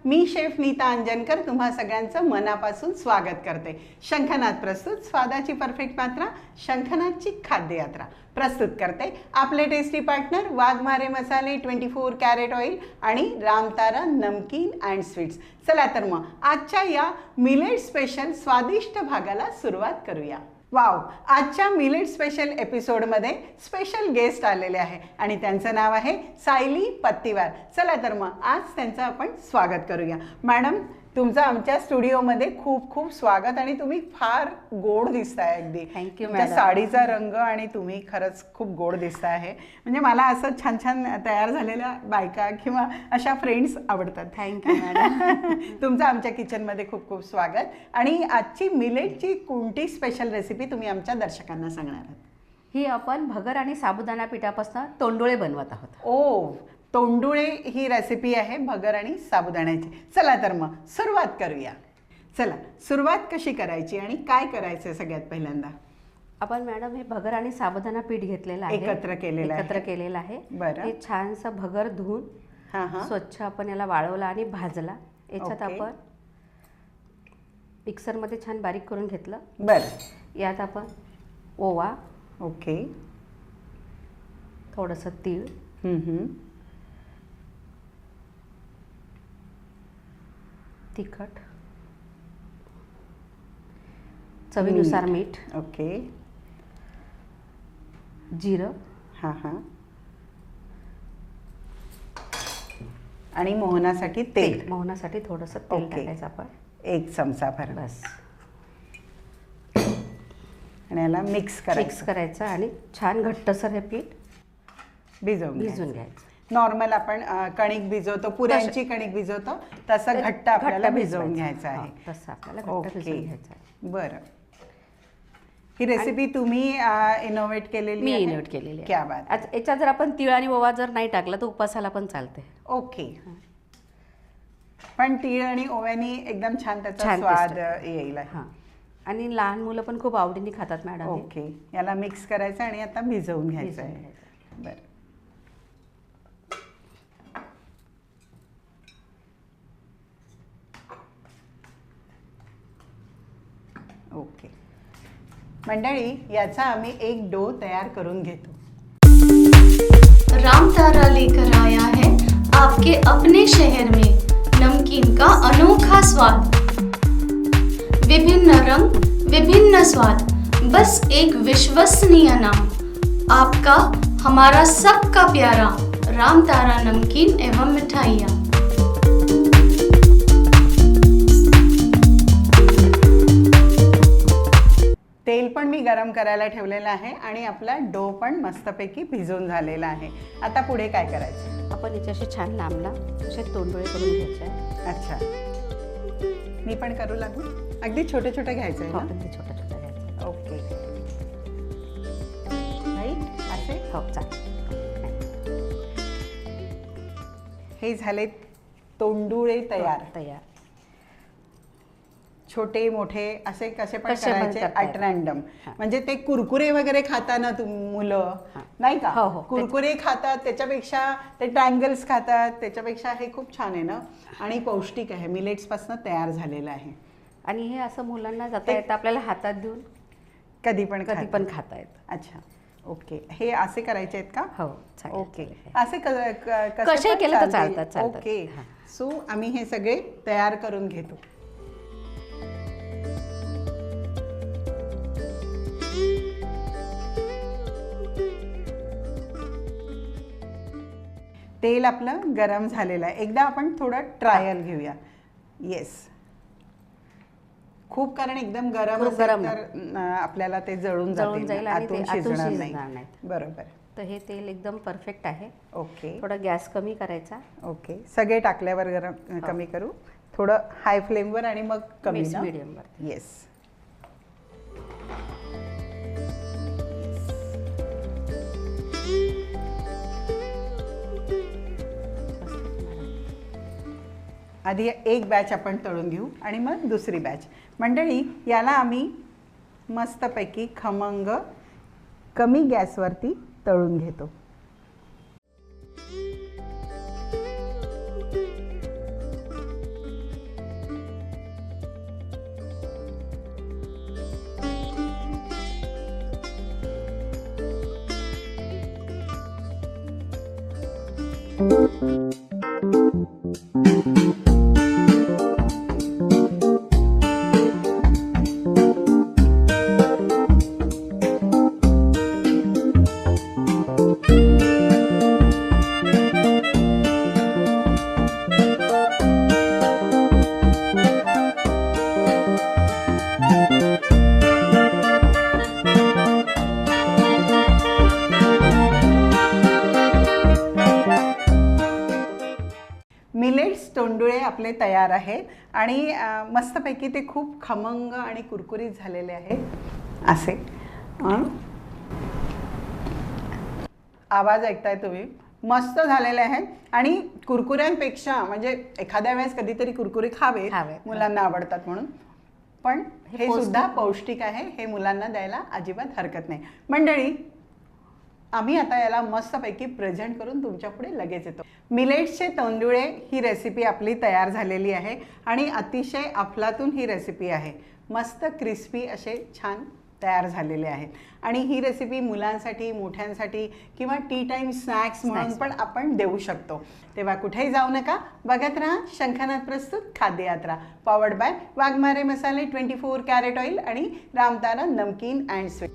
मी chef Nita Anjankar तुम्हा सगळ्यांचं मनापासून स्वागत करते. शंखनाद प्रस्तुत स्वादाची परफेक्ट मात्रा शंखनादची खाद्ययात्रा प्रस्तुत करते आपले टेस्टी पार्टनर वाघमारे मसाले 24 कॅरेट ऑइल आणि रामतारा नमकीन अँड स्वीट्स. चला तर मग आजच्या या मिलेट स्पेशल स्वादिष्ट भागाला सुरुवात करूया. वाव, आजच्या मिलेट स्पेशल एपिसोडमध्ये स्पेशल गेस्ट आलेले आहे आणि त्यांचं नाव आहे सायली पत्तीवार. चला तर मग आज त्यांचं आपण स्वागत करूया. मॅडम, तुमचं आमच्या स्टुडिओमध्ये खूप खूप स्वागत आणि तुम्ही फार गोड दिसताय. अगदी थँक्यू मॅडम. साडीचा रंग आणि तुम्ही खरंच खूप गोड दिसताय आहे. म्हणजे मला असं छान छान तयार झालेल्या बायका किंवा अशा फ्रेंड्स आवडतात. Thank you madam. तुमचं आमच्या किचनमध्ये खूप खूप स्वागत. आणि आजची मिलेटची कोणती स्पेशल रेसिपी तुम्ही आमच्या दर्शकांना सांगणार आहात? ही आपण भगर आणि साबुदाणा पिठापासून तोंडोळे बनवत आहोत. ओ, तोंडुळे ही रेसिपी आहे भगर आणि साबुदाण्याची. चला तर मग सुरुवात करूया. चला, सुरुवात कशी करायची आणि काय करायचं सगळ्यात पहिल्यांदा? आपण मॅडम हे भगर आणि साबुदाणा पीठ घेतलेलं आहे, एकत्र केलेलं आहे. बरं. हे छानसं भगर धुवून स्वच्छ आपण याला वाळवला आणि भाजला. याच्यात आपण मिक्सरमध्ये छान बारीक करून घेतलं. बरं. यात आपण ओवा, ओके, थोडंसं तीळ, तिखट, चवीनुसार मीठ, ओके, जिरं, आणि मोहनासाठी तेल. मोहनासाठी थोडंसं तेल टाकायचं आपण, 1 चमचा भर. बस. आणि याला मिक्स करायचं आणि छान घट्टसर हे पीठ भिजवून घ्यायचं. नॉर्मल आपण कणिक भिजवतो, पुऱ्यांची कणिक भिजवतो तसं घट्ट आपल्याला भिजवून घ्यायचं आहे. तसं आपल्याला घट्ट भिजवून घ्यायचं आहे. बरं. ही रेसिपी तुम्ही इनोव्हेट केलेली? मी इनोव्हेट केलेली आहे. क्या बात. याच्यात जर आपण तीळ आणि ओवा जर नाही टाकला तर उपासाला पण चालते. ओके. पण तीळ आणि ओव्यानी एकदम छान त्याचा स्वाद येईल. आणि लहान मुलं पण खूप आवडीने खातात मॅडम. ओके. याला मिक्स करायचं आणि आता भिजवून घ्यायचं आहे. बरं. ओके मंडळी, याचा आम्ही एक डो तयार करून घेतो. रामतारा लेकर आया है आपके अपने शहर में नमकीन का अनोखा स्वाद. विभिन्न रंग, विभिन्न स्वाद, बस एक विश्वसनीय नाम. आपका, हमारा सबका प्यारा रामतारा नमकीन एवं मिठाइयाँ. तेल पण मी गरम करायला ठेवलेलं आहे आणि आपला डो पण मस्तपैकी भिजून झालेला आहे. आता पुढे काय करायचं? आपण याच्याशी छान लांबला असे तोंडोळे करून घ्यायचे. अच्छा, मी पण करू लागू? अगदी छोटे छोटे घ्यायचे आहे ना? अगदी छोटे छोटे घ्यायचे. Okay, right. असे? हो, चालेल. हे झाले तोंडुळे तयार. छोटे मोठे असे कसे पण करायचे ॲट रॅन्डम. म्हणजे ते कुरकुरे वगैरे खाताना मुलं नाही का? कुरकुरे खातात त्याच्यापेक्षा ते ट्रायंगल्स खातात त्याच्यापेक्षा हे खूप छान आहे ना आणि पौष्टिक आहे. मिलेट्स पासून तयार झालेलं आहे आणि हे असं मुलांना जाता येतं, आपल्याला हातात देऊन कधी पण खाता येतं. अच्छा, ओके. हे असे करायचे आहेत का? हो, चालेल. ओके. असे कसे केलं तर चालतात. ओके. सो आम्ही हे सगळे तयार करून घेतो. तेल आपलं गरम झालेलं आहे. एकदा आपण थोडं ट्रायल घेऊया. येस. खूप, कारण एकदम गरम असेल तर आपल्याला ते जळून जाईल, आतून शिजणार नाही. बरोबर. तर हे तेल एकदम परफेक्ट आहे. ओके. थोडा गॅस कमी करायचा. ओके. सगळे टाकल्यावर गरम कमी करू, थोडं हाय फ्लेमवर आणि मग कमी ना? मीडियमवर. येस. आधी एक बॅच आपण तळून घेऊ आणि मग दुसरी बॅच. मंडळी, याला आम्ही मस्तपैकी खमंग कमी गॅसवरती तळून घेतो. मिलेट्स तोंडुळे आपले तयार आहेत आणि मस्तपैकी ते खूप खमंग आणि कुरकुरीत झालेले आहेत असे. आवाज ऐकताय तुम्ही, मस्त झालेले आहेत आणि कुरकुऱ्यांपेक्षा म्हणजे एखाद्या वेळेस कधीतरी कुरकुरे खावे, मुलांना आवडतात म्हणून, पण हे सुद्धा पौष्टिक आहे, हे मुलांना द्यायला अजिबात हरकत नाही. मंडळी, आम्ही आता याला मस्तपैकी प्रेझेंट करून तुमच्या पुढे लगेच येतो. मिलेट्सचे तोंडुळे ही रेसिपी आपली तयार झालेली आहे आणि अतिशय अफलातून ही रेसिपी आहे. मस्त क्रिस्पी असे छान तयार झालेले आहेत आणि ही रेसिपी मुलांसाठी, मोठ्यांसाठी किंवा टी टाईम स्नॅक्स म्हणून पण आपण देऊ शकतो. तेव्हा कुठेही जाऊ नका, बघत राहा शंखनाद प्रस्तुत खाद्ययात्रा, पॉवर्ड बाय वाघमारे मसाले, 24 कॅरेट ऑइल आणि रामतारा नमकीन अँड स्वीट.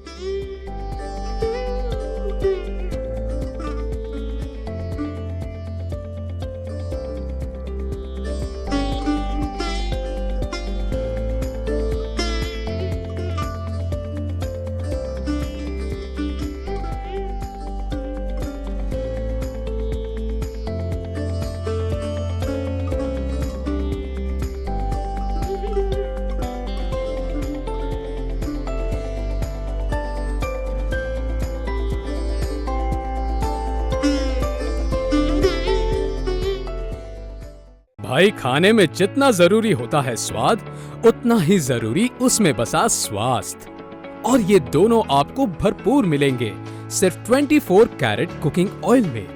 भाई, खाने में जितना जरूरी होता है स्वाद, उतना ही जरूरी उसमें बसा स्वास्थ्य, और ये दोनों आपको भरपूर मिलेंगे सिर्फ 24 कैरेट कुकिंग ऑयल में,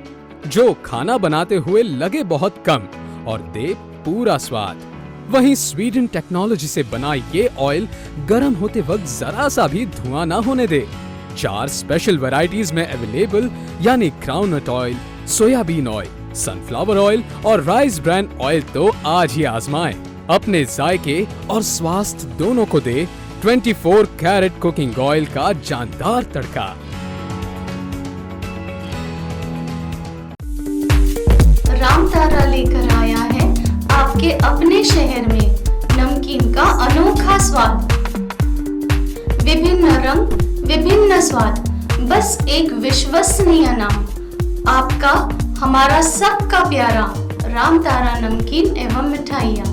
जो खाना बनाते हुए लगे बहुत कम और दे पूरा स्वाद. वहीं स्वीडन टेक्नोलॉजी से बना ये ऑयल गर्म होते वक्त जरा सा भी धुआं ना होने दे. 4 स्पेशल वैरायटीज में अवेलेबल, यानी groundnut oil, soybean oil, sunflower oil और राइस ब्रांड ऑयल तो आज ही आजमाएं. अपने जायके और स्वास्थ्य दोनों को दे 24 कैरेट कुकिंग ऑयल का जानदार तड़का. रामतारा लेकर आया है आपके अपने शहर में नमकीन का अनोखा स्वाद. विभिन्न रंग, विभिन्न स्वाद, बस एक विश्वसनीय नाम. आपका, हमारा सबका प्यारा रामतारा नमकीन एवं मिठाइयाँ.